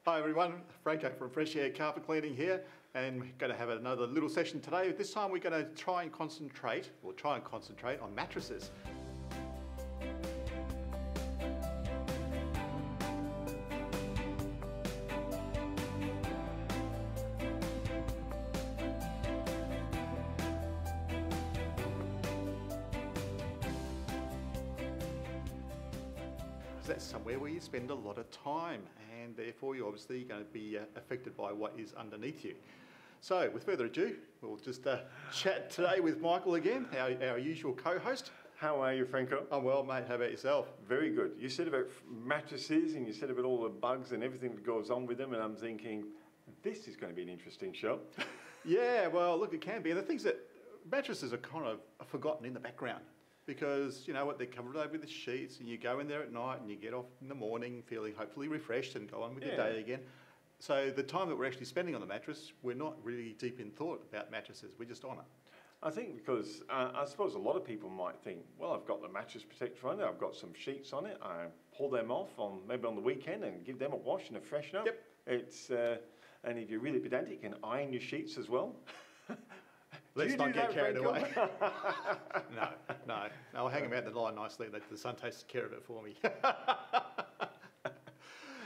Hi everyone, Franco from Fresh Aire Carpet Cleaning here, and we're going to have another little session today. This time we're going to try and concentrate on mattresses. That's somewhere where you spend a lot of time, and therefore you're obviously going to be affected by what is underneath you. So with further ado, we'll just chat today with Michael again, our usual co-host. How are you, Franco? I'm well, mate. How about yourself? Very good. You said about mattresses and you said about all the bugs and everything that goes on with them, and I'm thinking, this is going to be an interesting show. Yeah, well, look, it can be. And the things that mattresses are kind of forgotten in the background. Because, you know what, they're covered over with the sheets, and you go in there at night and you get off in the morning feeling hopefully refreshed and go on with your day again. So the time that we're actually spending on the mattress, we're not really deep in thought about mattresses, we're just on it. I think because I suppose a lot of people might think, well, I've got the mattress protector on it, I've got some sheets on it, I pull them off maybe on the weekend and give them a wash and a freshen up. Yep. It's, and if you're really pedantic, you can iron your sheets as well. Let's not get carried away. No, I'll hang them out the line nicely and the sun takes care of it for me.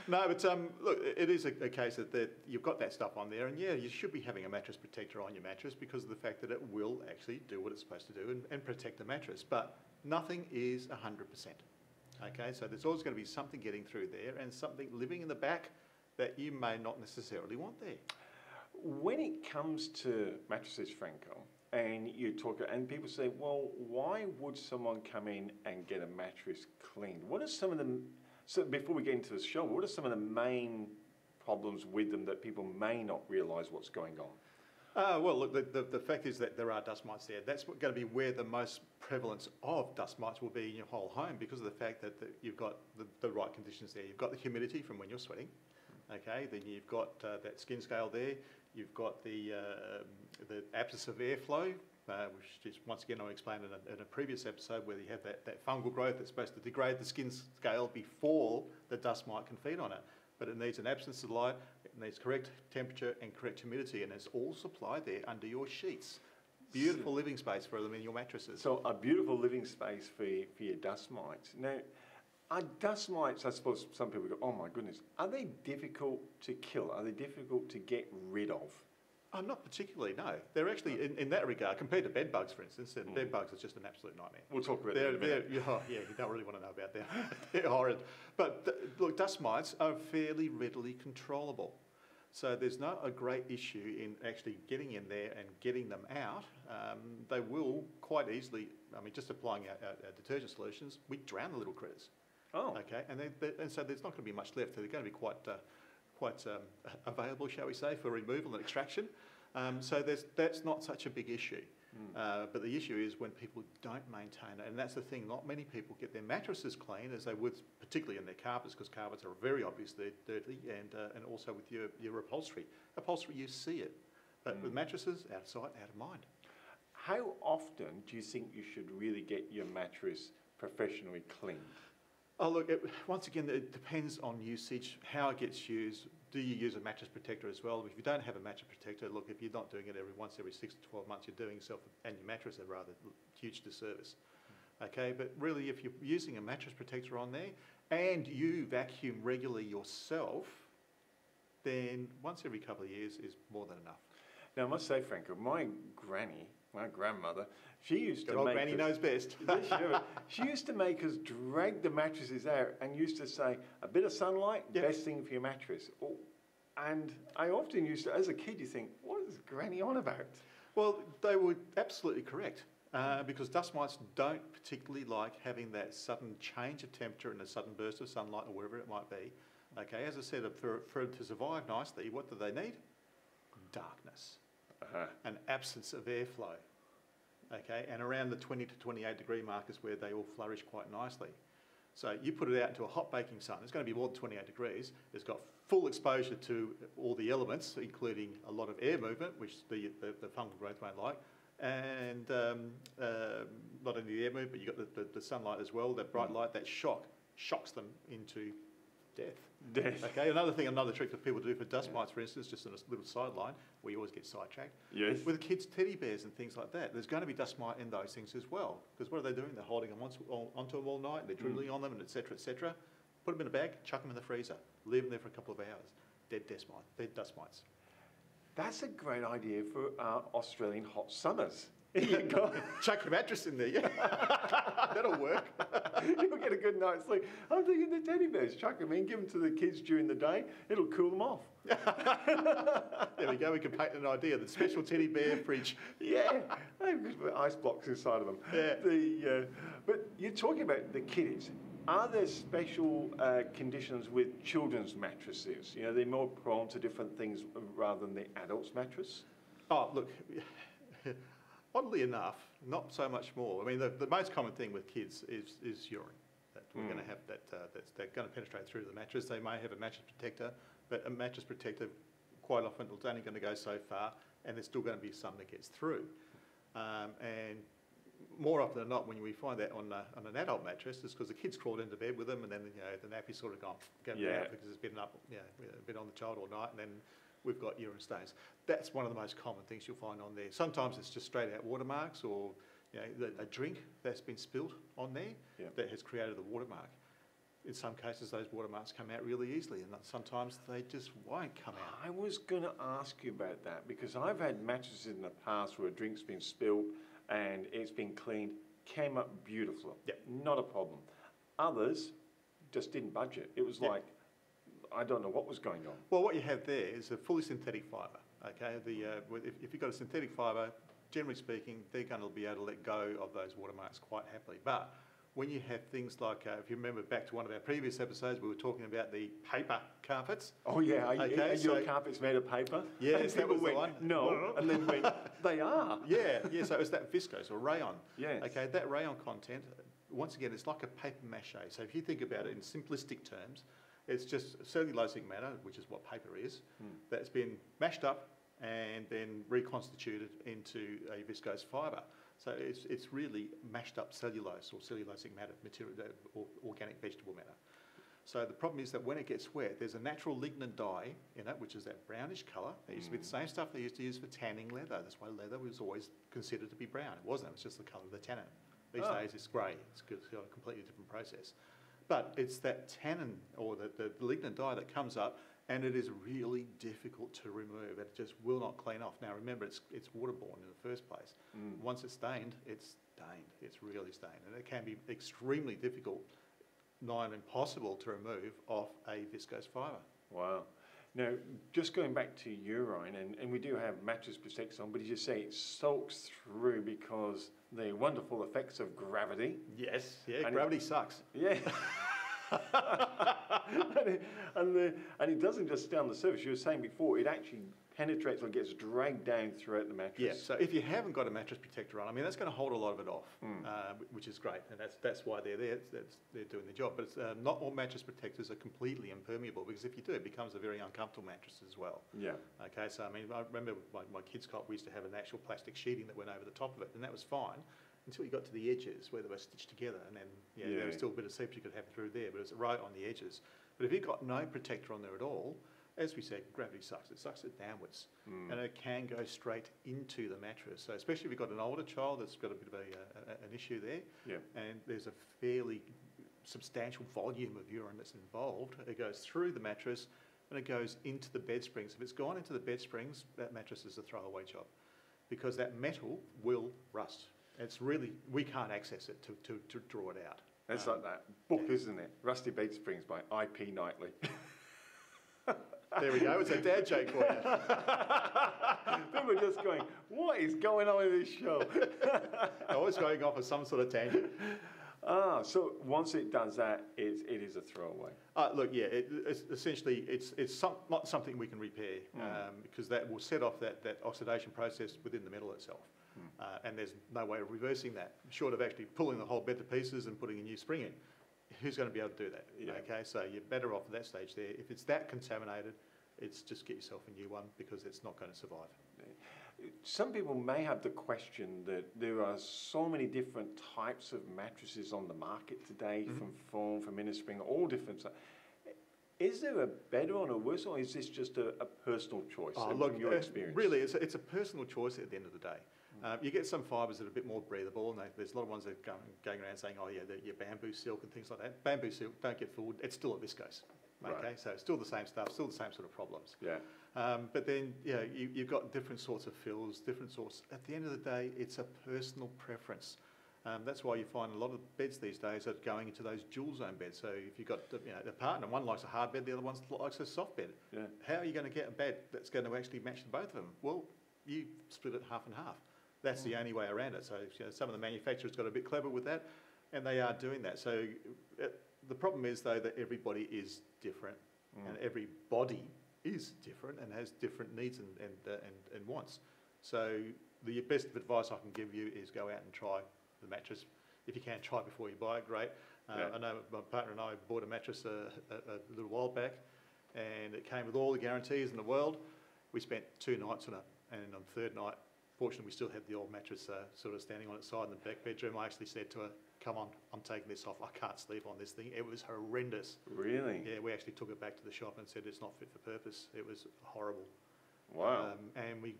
No, but look, it is a case that you've got that stuff on there, and yeah, you should be having a mattress protector on your mattress because of the fact that it will actually do what it's supposed to do and protect the mattress, but nothing is 100%. Okay, so there's always going to be something getting through there and something living in the back that you may not necessarily want there. When it comes to mattresses, Franco, and you talk, and people say, well, why would someone come in and get a mattress cleaned? What are some of them, so before we get into the show, what are some of the main problems with them that people may not realise what's going on? Well, look, the fact is that there are dust mites there. That's going to be where the most prevalence of dust mites will be in your whole home because of the fact that you've got the right conditions there. You've got the humidity from when you're sweating. Okay, then you've got that skin scale there. You've got the absence of airflow, which is once again I explained in a previous episode where you have that fungal growth that's supposed to degrade the skin scale before the dust mite can feed on it. But it needs an absence of light, it needs correct temperature and correct humidity, and it's all supplied there under your sheets. Beautiful living space for them in your mattresses. So a beautiful living space for your dust mites. Now, are dust mites, I suppose some people go, oh my goodness, are they difficult to kill? Are they difficult to get rid of? Not particularly, no. They're actually, in that regard, compared to bedbugs, for instance, and bedbugs is just an absolute nightmare. We'll talk about that in a minute. Yeah, you don't really want to know about them. They're horrid. But look, dust mites are fairly readily controllable. So there's not a great issue in actually getting in there and getting them out. They will quite easily, I mean, just applying our detergent solutions, we drown the little critters. Oh. Okay, and so there's not going to be much left. They're going to be quite available, shall we say, for removal and extraction. So that's not such a big issue. But the issue is when people don't maintain it, and that's the thing. Not many people get their mattresses clean as they would, particularly in their carpets, because carpets are very obviously dirty, and also with your upholstery. Upholstery, you see it, but with mattresses, out of sight, out of mind. How often do you think you should really get your mattress professionally cleaned? Oh look, once again, it depends on usage, how it gets used. Do you use a mattress protector as well? If you don't have a mattress protector, look, if you're not doing it every 6 to 12 months, you're doing yourself and your mattress a rather huge disservice. Okay, but really if you're using a mattress protector on there and you vacuum regularly yourself, then once every couple of years is more than enough. Now I must say, Franco, my grandmother, she used to make granny knows best. She used to make us drag the mattresses out and used to say, a bit of sunlight, best thing for your mattress. Oh, and I often used to, as a kid, you think, what is Granny on about? Well, they were absolutely correct. Because dust mites don't particularly like having that sudden change of temperature and a sudden burst of sunlight or whatever it might be. Okay, as I said, for it to survive nicely, what do they need? Darkness. An absence of airflow, okay, and around the 20 to 28 degree mark is where they all flourish quite nicely. So you put it out into a hot baking sun, it's going to be more than 28 degrees, it's got full exposure to all the elements, including a lot of air movement, which the fungal growth won't like, and not only the air movement, but you've got the sunlight as well, that bright light, that shocks them into Death. Death. Okay, another trick that people do for dust mites, for instance, just on a little sideline, where you always get sidetracked. Yes. With kids' teddy bears and things like that, there's going to be dust mite in those things as well. Because what are they doing? They're holding them onto them all night, they're drooling on them, and et cetera, et cetera. Put them in a bag, chuck them in the freezer, leave them there for a couple of hours. Dead dust mites. That's a great idea for Australian hot summers. You go. Chuck your mattress in there, yeah. That'll work. You'll get a good night's sleep. I'm thinking the teddy bears, chuck them in, give them to the kids during the day. It'll cool them off. There we go. We can patent an idea. The special teddy bear fridge. Yeah, they've got ice blocks inside of them. Yeah. But you're talking about the kiddies. Are there special conditions with children's mattresses? You know, they're more prone to different things rather than the adult's mattress? Oh, look. Oddly enough, not so much more. I mean, the most common thing with kids is urine. That we're going to have that's going to penetrate through the mattress. They may have a mattress protector, but a mattress protector quite often is only going to go so far, and there's still going to be some that gets through. And more often than not, when we find that on an adult mattress, it's because the kid's crawled into bed with them, and then the nappy's sort of gone out because it's been up, been on the child all night, and then we've got urine stains. That's one of the most common things you'll find on there. Sometimes it's just straight out watermarks, or a drink that's been spilt on there that has created the watermark. In some cases, those watermarks come out really easily, and sometimes they just won't come out. I was going to ask you about that, because I've had mattresses in the past where a drink's been spilled and it's been cleaned, came up beautifully. Yep. Not a problem. Others just didn't budge it. It was like, I don't know what was going on. Well, what you have there is a fully synthetic fibre. Okay, if you've got a synthetic fibre, generally speaking, they're going to be able to let go of those watermarks quite happily. But when you have things like, if you remember back to one of our previous episodes, we were talking about the paper carpets. Oh yeah, your carpet's made of paper? Yes, that was the one. No, and then went, they are. Yeah, so it's that viscose or rayon. Yes. Okay, that rayon content, once again, it's like a paper mache. So if you think about it in simplistic terms, it's just cellulosic matter, which is what paper is, that's been mashed up and then reconstituted into a viscose fibre. So it's really mashed up cellulose or cellulosic matter, material, or organic vegetable matter. So the problem is that when it gets wet, there's a natural lignin dye in it, which is that brownish colour. It used to be the same stuff they used to use for tanning leather. That's why leather was always considered to be brown. It wasn't, it was just the colour of the tannin. These days it's grey. It's got a completely different process. But it's that tannin or the lignin dye that comes up, and it is really difficult to remove. It just will not clean off. Now remember, it's waterborne in the first place. Once it's stained, it's stained. It's really stained, and it can be extremely difficult, nigh impossible to remove off a viscose fibre. Wow. Now, just going back to urine, and we do have mattress protectors on, but as you say, it soaks through because the wonderful effects of gravity. Yes, yeah, gravity sucks. Yeah. and it doesn't just stay on the surface. You were saying before, it actually penetrates or gets dragged down throughout the mattress. Yeah, so if you haven't got a mattress protector on, I mean, that's going to hold a lot of it off, which is great, and that's why they're there. They're doing their job. But not all mattress protectors are completely impermeable, because if you do, it becomes a very uncomfortable mattress as well. Yeah. Okay, so I mean, I remember my kids' cot, we used to have an actual plastic sheeting that went over the top of it, and that was fine until you got to the edges where they were stitched together, and then there was still a bit of seepage could happen through there, but it's right on the edges. But if you've got no protector on there at all, as we said, gravity sucks. It sucks it downwards, and it can go straight into the mattress. So especially if you've got an older child that's got a bit of an issue there, and there's a fairly substantial volume of urine that's involved, it goes through the mattress and it goes into the bed springs. If it's gone into the bed springs, that mattress is a throwaway job, because that metal will rust. It's really, we can't access it to draw it out. It's like that book, isn't it? Rusty Bed Springs by I.P. Knightley. There we go. It's a dad joke for you. People are just going, what is going on in this show? Always going off of some sort of tangent. So once it does that, it is a throwaway. Look, yeah, it's essentially, it's not something we can repair, because that will set off that oxidation process within the metal itself. And there's no way of reversing that, short of actually pulling the whole bed to pieces and putting a new spring in. Who's going to be able to do that? Yeah. Okay, so you're better off at that stage there. If it's that contaminated, it's just get yourself a new one, because it's not going to survive. Some people may have the question that there are so many different types of mattresses on the market today, from foam, from innerspring, all different. Is there a better one or worse one, or is this just a personal choice from your experience? Really, it's a personal choice at the end of the day. You get some fibres that are a bit more breathable, and there's a lot of ones that are going around saying, oh yeah, your bamboo silk and things like that. Bamboo silk, don't get fooled, it's still a viscose. Okay, Right. so it's still the same stuff, still the same sort of problems. Yeah. But then, you've got different sorts of fills, different sorts. At the end of the day, it's a personal preference. That's why you find a lot of beds these days are going into those dual zone beds. So if you've got a partner, one likes a hard bed, the other one likes a soft bed. Yeah. How are you going to get a bed that's going to actually match both of them? Well, you split it half and half. That's the only way around it. So some of the manufacturers got a bit clever with that, and they are doing that. So the problem is, though, that everybody is different, and every body is different and has different needs and wants. So the best advice I can give you is go out and try the mattress. If you can, try it before you buy it, great. I know my partner and I bought a mattress a little while back, and it came with all the guarantees in the world. We spent 2 nights on it, and on the third night, fortunately, we still had the old mattress sort of standing on its side in the back bedroom. I actually said to her, come on, I'm taking this off. I can't sleep on this thing. It was horrendous. Really? Yeah, we actually took it back to the shop and said it's not fit for purpose. It was horrible. Wow. And we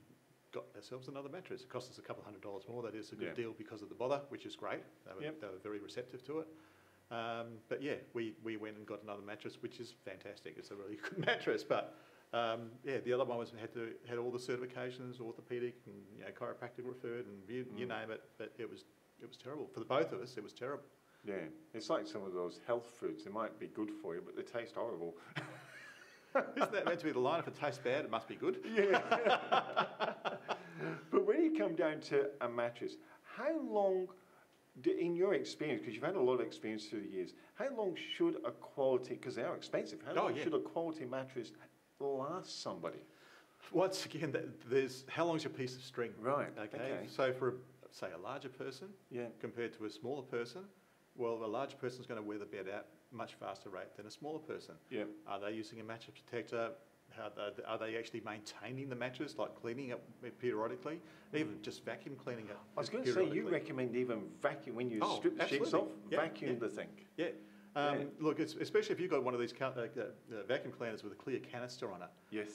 got ourselves another mattress. It cost us a couple $100 more. That is a good Yeah. deal because of the bother, which is great. They were very receptive to it. But yeah, we went and got another mattress, which is fantastic. It's a really good mattress. But the other one had all the certifications, orthopedic and chiropractic referred, and you name it. But it was terrible for the both of us. It was terrible. Yeah, it's like some of those health foods. They might be good for you, but they taste horrible. Isn't that meant to be the line? If it tastes bad, it must be good. Yeah. But when you come down to a mattress, how long, in your experience, because you've had a lot of experience through the years, how long should a quality, because they are expensive, how long should a quality mattress last somebody? Once again, there's how long's your piece of string? Right. Okay. So for say a larger person, compared to a smaller person, well, a larger person is going to wear the bed out much faster rate than a smaller person. Yeah. Are they using a mattress protector? Are they actually maintaining the mattress, like cleaning it periodically, even just vacuum cleaning it? I was going to say, you recommend even vacuum, when you strip the sheets off, vacuum the thing. Yeah. Look, especially if you've got one of these vacuum cleaners with a clear canister on it. Yes.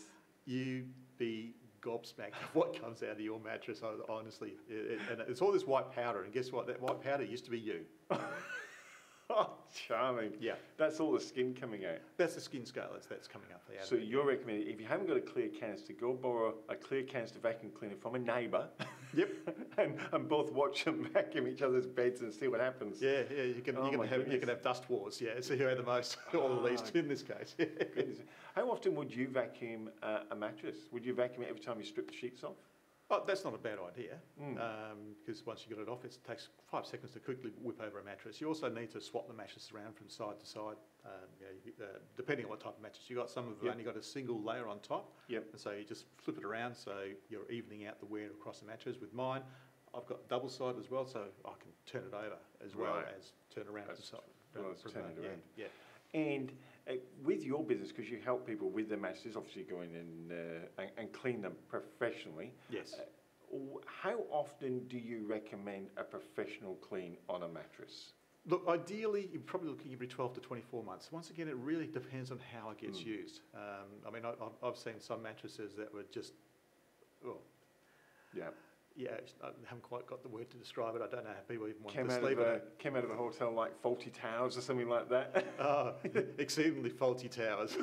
You'd be gobsmacked of what comes out of your mattress, honestly. And it's all this white powder, and guess what? That white powder used to be you. Oh, charming. Yeah. That's all the skin coming out. That's the skin scale that's coming up. So you're recommending, if you haven't got a clear canister, go borrow a clear canister vacuum cleaner from a neighbour. Yep. and both watch them vacuum each other's beds and see what happens. Yeah, you can have dust wars. Yeah, see who had the most, or the least in this case. How often would you vacuum a mattress? Would you vacuum it every time you strip the sheets off? Oh, that's not a bad idea, because once you get it off, it takes 5 seconds to quickly whip over a mattress. You also need to swap the mattress around from side to side, depending on what type of mattress you got. Some have only got a single layer on top, and so you just flip it around, so you're evening out the wear across the mattress. With mine, I've got double side as well, so I can turn it over as well as turn around to side. Turn it around. Yeah. And with your business, because you help people with their mattresses, obviously go in and clean them professionally. Yes. How often do you recommend a professional clean on a mattress? Look, ideally, you're probably looking every 12 to 24 months. Once again, it really depends on how it gets used. I mean, I've seen some mattresses that were just, I haven't quite got the word to describe it. I don't know how people even want to sleep in it. Came out of a hotel like faulty towers or something like that. Exceedingly faulty towers.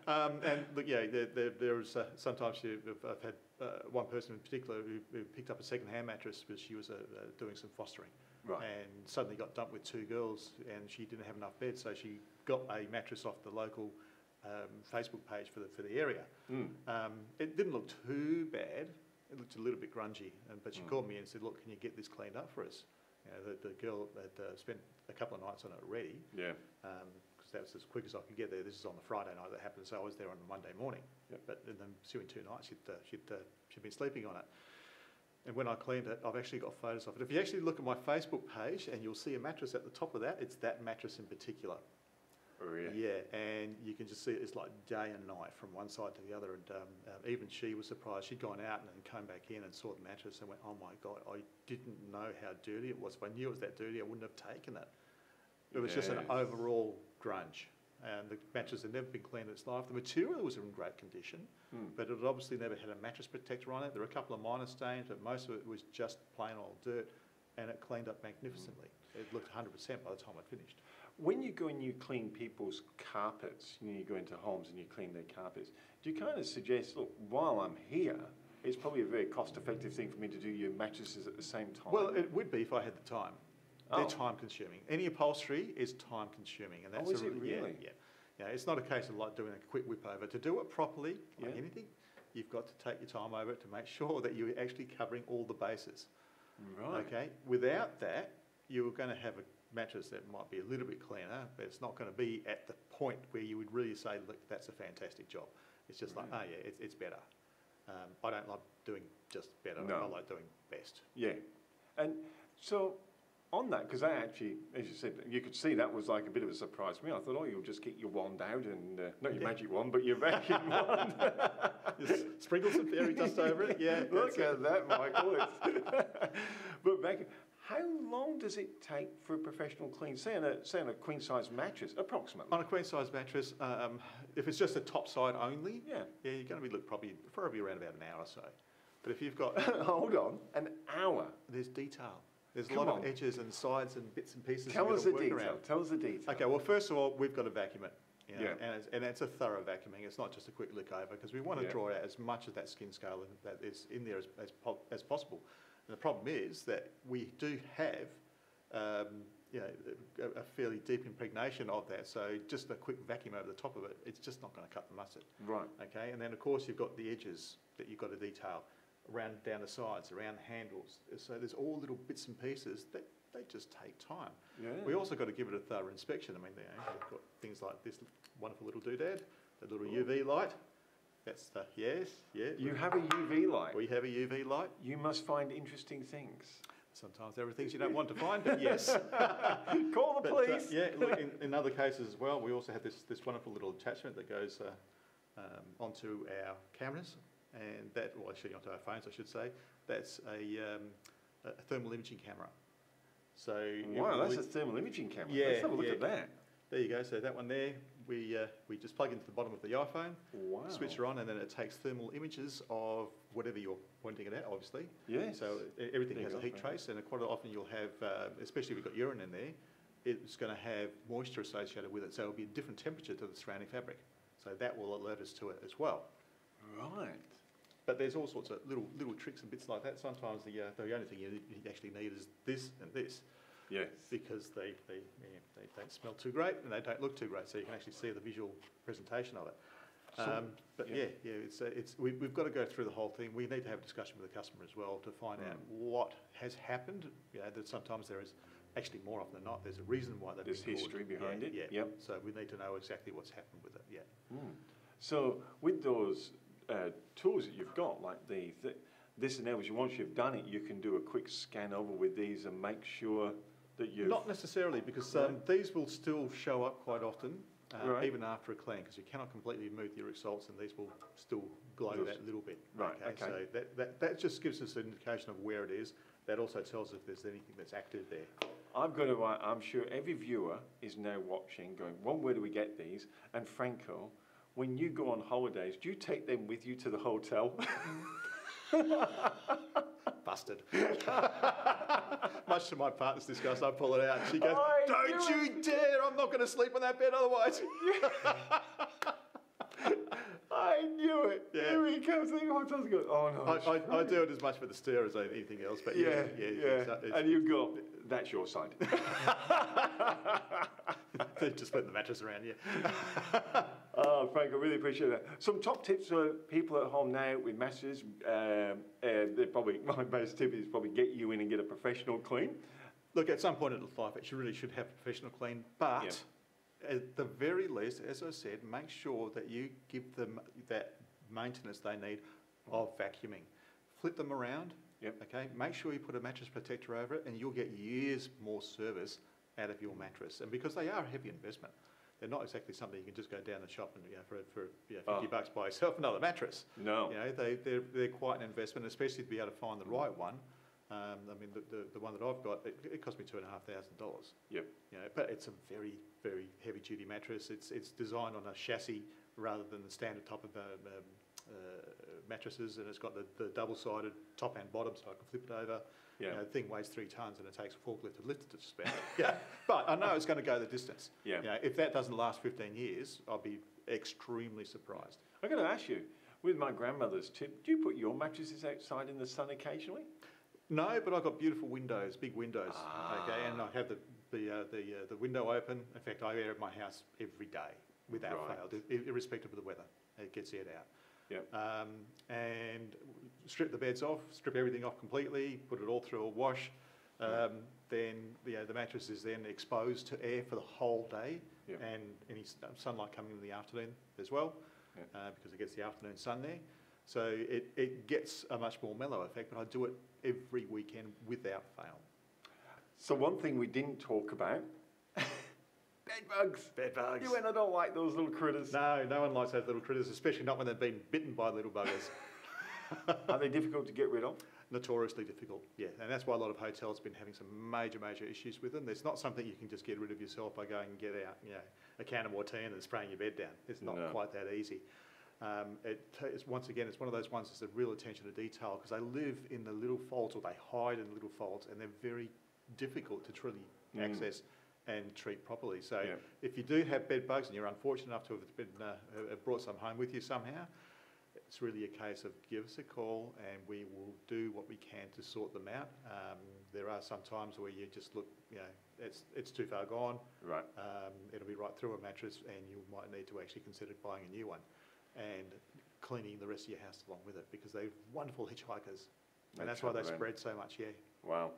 And look, there's sometimes I've had one person in particular who picked up a second-hand mattress because she was doing some fostering. Right. And suddenly got dumped with 2 girls, and she didn't have enough beds, so she got a mattress off the local Facebook page for the area. It didn't look too bad. It looked a little bit grungy, but she called me and said, "Look, can you get this cleaned up for us?" The girl had spent a couple of nights on it already. Yeah. Because that was as quick as I could get there. This is on the Friday night that happened, so I was there on the Monday morning. Yep. But in the ensuing 2 nights, she'd been sleeping on it. And when I cleaned it, I've actually got photos of it. If you actually look at my Facebook page, and you'll see a mattress at the top of that, it's that mattress in particular. Oh, really? Yeah, and you can just see it's like day and night from one side to the other. And even she was surprised. She'd gone out and then come back in and saw the mattress and went, "Oh my God, I didn't know how dirty it was. If I knew it was that dirty, I wouldn't have taken it." It was just an overall grunge. and the mattress had never been cleaned in its life. The material was in great condition, but it obviously never had a mattress protector on it. There were a couple of minor stains, but most of it was just plain old dirt, and it cleaned up magnificently. It looked 100% by the time I finished. When you go and you clean people's carpets, you go into homes and you clean their carpets, do you kind of suggest, look, while I'm here, it's probably a very cost-effective thing for me to do your mattresses at the same time? Well, it would be if I had the time. They're time-consuming. Any upholstery is time-consuming, and that's is it really? Yeah. It's not a case of like doing a quick whip over. To do it properly, like anything, you've got to take your time over it to make sure that you're actually covering all the bases. Right. Okay. Without that, you're going to have a mattress that might be a little bit cleaner, but it's not going to be at the point where you would really say, look, that's a fantastic job. It's just like, oh yeah, it's better. I don't like doing just better. No. I like doing best. Yeah. And so on that, because I actually, as you said, you could see that was like a bit of a surprise to me. I thought, oh, you'll just get your wand out and, not your magic wand, but your vacuum wand. Just sprinkle some fairy dust over it. Yeah. Look at that, Michael. But vacuum. How long does it take for a professional clean? Say on a queen size mattress, approximately. On a queen size mattress, if it's just a top side only, Yeah. you're going to be probably around about an hour or so. But if you've got Hold on, an hour. there's detail. There's a Come lot on. of edges and sides and bits and pieces. Tell you've us got the to work detail. around. Tell us the detail. Okay, well, first of all, we've got to vacuum it. You know, Yeah. and it's a thorough vacuuming. It's not just a quick lick over, because we want to Yeah. draw out as much of that skin scale that is in there as possible. And the problem is that we do have a fairly deep impregnation of that. So just a quick vacuum over the top of it, it's just not going to cut the mustard. Right. Okay, and then of course you've got the edges that you've got to detail down the sides, around the handles. So there's all little bits and pieces that they just take time. Yeah. We also got to give it a thorough inspection. I mean, we've got things like this wonderful little doodad, the little UV light. That's the You have a UV light. We have a UV light. You must find interesting things. Sometimes there are things you don't want to find, but yes. Call the police. Look, in other cases as well, we also have this wonderful little attachment that goes onto our cameras, and actually onto our phones, I should say. That's a thermal imaging camera. So Wow, that's a thermal imaging camera. Yeah, Let's have a look at that. There you go. So that one there, we just plug into the bottom of the iPhone, Wow. switch it on, and then it takes thermal images of whatever you're pointing it at, obviously. Yes. So everything There has you a go. heat trace, and quite often you'll have, especially if you've got urine in there, it's going to have moisture associated with it. So it'll be a different temperature to the surrounding fabric. So that will alert us to it as well. Right. But there's all sorts of little tricks and bits like that. Sometimes the only thing you actually need is this and this. Yes. Because they don't smell too great and they don't look too great, so you can actually see the visual presentation of it. We've got to go through the whole thing. We need to have a discussion with the customer as well to find out what has happened. You know, that sometimes there is actually, more often than not, there's a reason why they've There's been caught. history behind it. Yeah. Yep. So we need to know exactly what's happened with it. Yeah. So with those tools that you've got, like this enables you, once you've done it, you can do a quick scan over with these and make sure that you've... Not necessarily, because these will still show up quite often, even after a clean, because you cannot completely remove the uric salts, and these will still glow that little bit. Right, okay. So that just gives us an indication of where it is. That also tells us if there's anything that's active there. I've got to, I'm sure every viewer is now watching, going, well, where do we get these? And Franco, when you go on holidays, do you take them with you to the hotel? Busted. Much to my partner's disgust, I pull it out. She goes, "Don't you dare! I'm not going to sleep on that bed otherwise." I knew it. Yeah. Here he comes. The hotel's going, oh no. I do it as much for the stir as anything else. But Yeah. it's And you go, that's your side. just putting the mattress around you. Oh, Frank, I really appreciate that. Some top tips for people at home now with mattresses. My best tip is probably get you in and get a professional clean. Look, at some point in life, it really should have a professional clean, but at the very least, as I said, make sure that you give them that maintenance they need of vacuuming. Flip them around, okay? Make sure you put a mattress protector over it, and you'll get years more service out of your mattress. And because they are a heavy investment, they're not exactly something you can just go down the shop and for $50 buy yourself another mattress. No. You know, they're quite an investment, especially to be able to find the right one. I mean, the one that I've got, it cost me $2,500. Yep. You know, but it's a very, very heavy-duty mattress. It's designed on a chassis rather than the standard type of mattresses, and it's got the double-sided top and bottom, so I can flip it over. Yeah. You know, the thing weighs 3 tons, and it takes a forklift to lift it to spare. Yeah, but I know it's going to go the distance. Yeah. You know, if that doesn't last 15 years, I'll be extremely surprised. I'm going to ask you, with my grandmother's tip, do you put your mattresses outside in the sun occasionally? No, but I've got beautiful windows, big windows. Ah. Okay, and I have the window open. In fact, I air my house every day without fail, irrespective of the weather. It gets aired out. Yep. And strip the beds off, strip everything off completely, put it all through a wash. Then the mattress is then exposed to air for the whole day, Yep. and any sunlight coming in the afternoon as well, Yep. because it gets the afternoon sun there. So it gets a much more mellow effect, but I do it every weekend without fail. So one thing we didn't talk about, bedbugs. Bedbugs. You and I don't like those little critters. No, no one likes those little critters, especially not when they've been bitten by little buggers. Are they difficult to get rid of? Notoriously difficult, yeah. And that's why a lot of hotels have been having some major issues with them. There's not something you can just get rid of yourself by going and get out, a can of Mortein and spraying your bed down. It's not quite that easy. Once again, it's one of those ones that's a real attention to detail, because they live in the little folds, or they hide in the little folds, and they're very difficult to truly access and treat properly. So if you do have bed bugs and you're unfortunate enough to have brought some home with you somehow, it's really a case of give us a call and we will do what we can to sort them out. There are some times where you just look, it's too far gone. Right. It'll be right through a mattress, and you might need to actually consider buying a new one and cleaning the rest of your house along with it, because they're wonderful hitchhikers. And that's why they spread so much, Wow.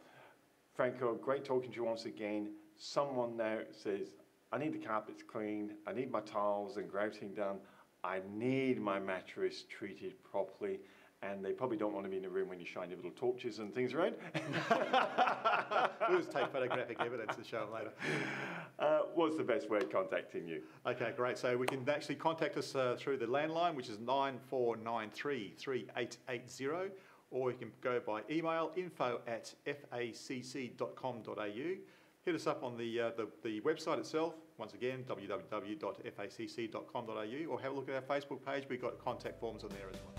Franco, great talking to you once again. Someone now says, I need the carpets cleaned, I need my towels and grouting done, I need my mattress treated properly, and they probably don't want to be in the room when you shine your little torches and things around. We'll just take photographic evidence and show them later. What's the best way of contacting you? Okay, great. So we can actually contact us through the landline, which is 9493 3880, or you can go by email, info@facc.com.au. Hit us up on the website itself, once again, www.facc.com.au, or have a look at our Facebook page. We've got contact forms on there as well.